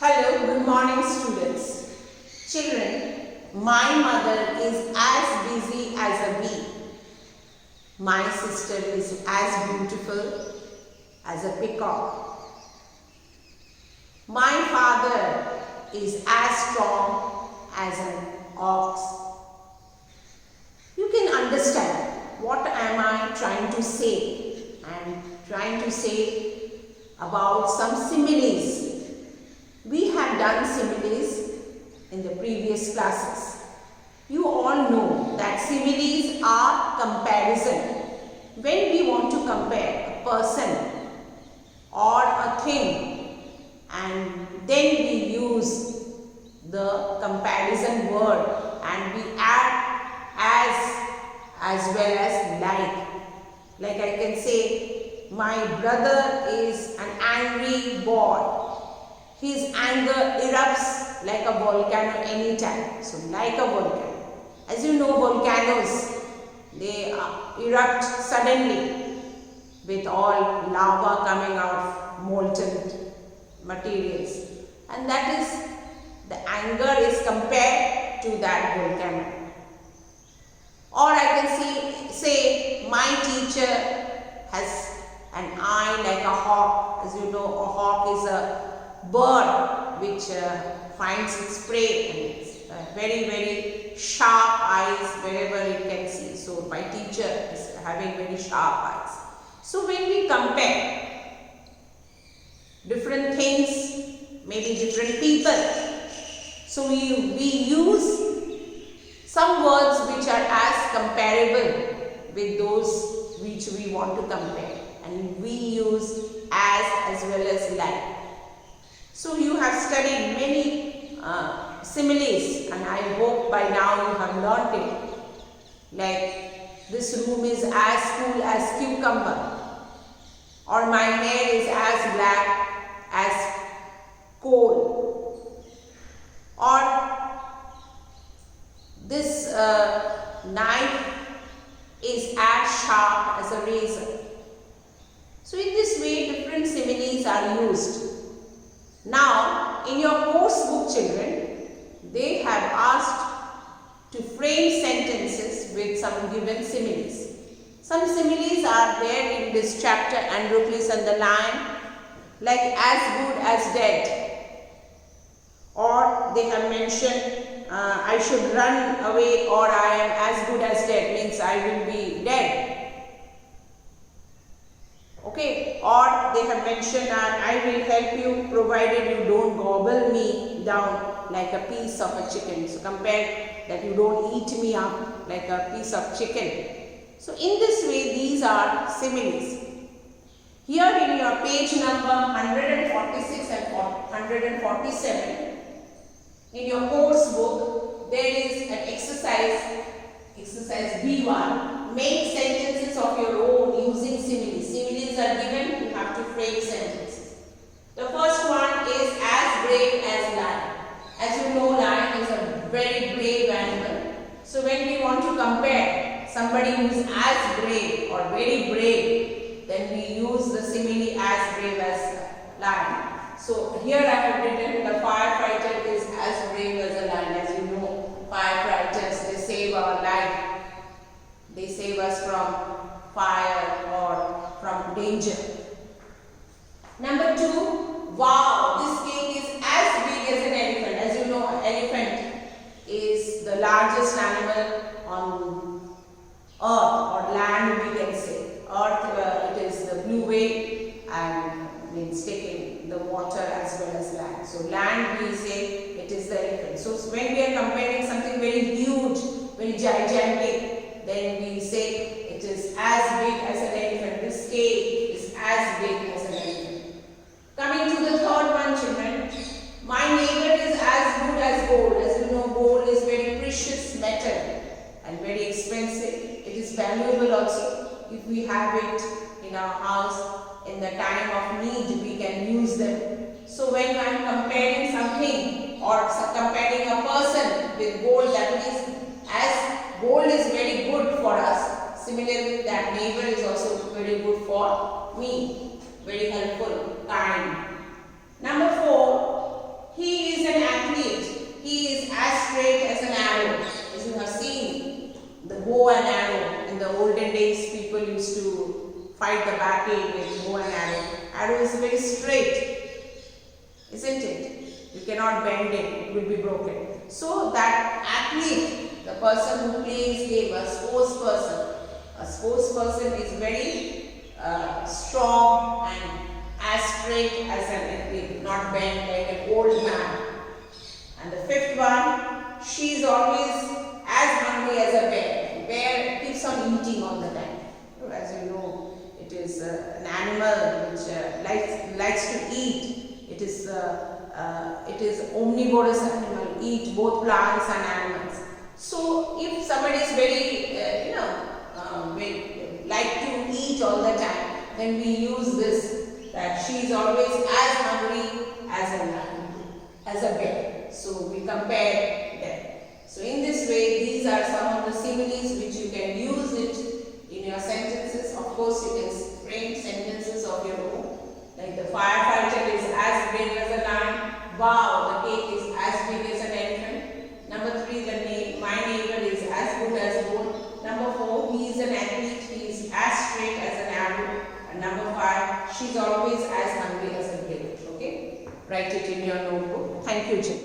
Hello, good morning students. Children, my mother is as busy as a bee. My sister is as beautiful as a peacock. My father is as strong as an ox. You can understand what am I trying to say. I am trying to say about some similes. We have done similes in the previous classes. You all know that similes are comparison. When we want to compare a person or a thing, and then we use the comparison word and we add as well as like. Like I can say, my brother is an angry boy. His anger erupts like a volcano anytime. So like a volcano. As you know, volcanoes, they erupt suddenly with all lava coming out of molten materials. And that is, the anger is compared to that volcano. Or I can say my teacher has an eye like a hawk. As you know, a hawk is a bird which finds its prey and it's very sharp eyes wherever it can see. So my teacher is having very sharp eyes. So when we compare different things, maybe different people, so we use some words which are as comparable with those which we want to compare, and we use as well as like. So you have studied many similes, and I hope by now you have learnt it. Like, this room is as cool as cucumber, or my hair is as black as coal, or this knife is as sharp as a razor. So in this way, different similes are used. Now, in your course book, children, they have asked to frame sentences with some given similes. Some similes are there in this chapter, Androcles and the lion, like as good as dead. Or they have mentioned, I should run away, or I am as good as dead, means I will be dead. Okay, or they have mentioned I will help you provided you don't gobble me down like a piece of a chicken. So compare that you don't eat me up like a piece of chicken. So in this way, these are similes. Here in your page number 146 and 147, in your course book, there is an exercise B1. Make sentences of your own using similes. Similes are given, you have to frame sentences. The first one is as brave as lion. As you know, lion is a very brave animal. So when we want to compare somebody who is as brave or very brave, then we use the simile as brave as lion. So here I have written the firefighter is as brave as a lion. As you know, firefighters, they save our life. They save us from fire or from danger. Number 2, wow, this cake is as big as an elephant. As you know, an elephant is the largest animal on earth or land, we can say. Earth, it is the blue whale and means taking the water as well as land. So land, we say it is the elephant. So when we are comparing something very huge, very gigantic, then we say it is as big as an elephant. This cake is as big as an elephant. Coming to the third one, children. My neighbor is as good as gold. As you know, gold is very precious metal and very expensive. It is valuable also. If we have it in our house, in the time of need, we can use them. So when I am comparing something or comparing a person with gold, that means as gold is very good for us, similarly that neighbor is also very good for me, very helpful, kind. Number 4, arrow is very straight, isn't it? You cannot bend it, it will be broken. So that athlete, the person who plays game, a sports person is very strong and as straight as an athlete, not bent like an old man. And the fifth one, she is always as hungry as a bear. Bear keeps on eating all the time. As you know, it is an animal which likes to eat. It is omnivorous animal, eat both plants and animals. So if somebody is very, like to eat all the time, then we use this, that she is always as hungry as a bear. So we compare them. So in this way, these are some of the similes which you can use it in your sentences. Of course, you can frame sentences of your own. Like the firefighter is as big as a lion. Wow, the cake is as big as an elephant. Number 3, my neighbor is as good as gold. Number 4, he is an athlete. He is as straight as an arrow. And number 5, she is always as hungry as a bear. Okay? Write it in your notebook. Thank you, Jim.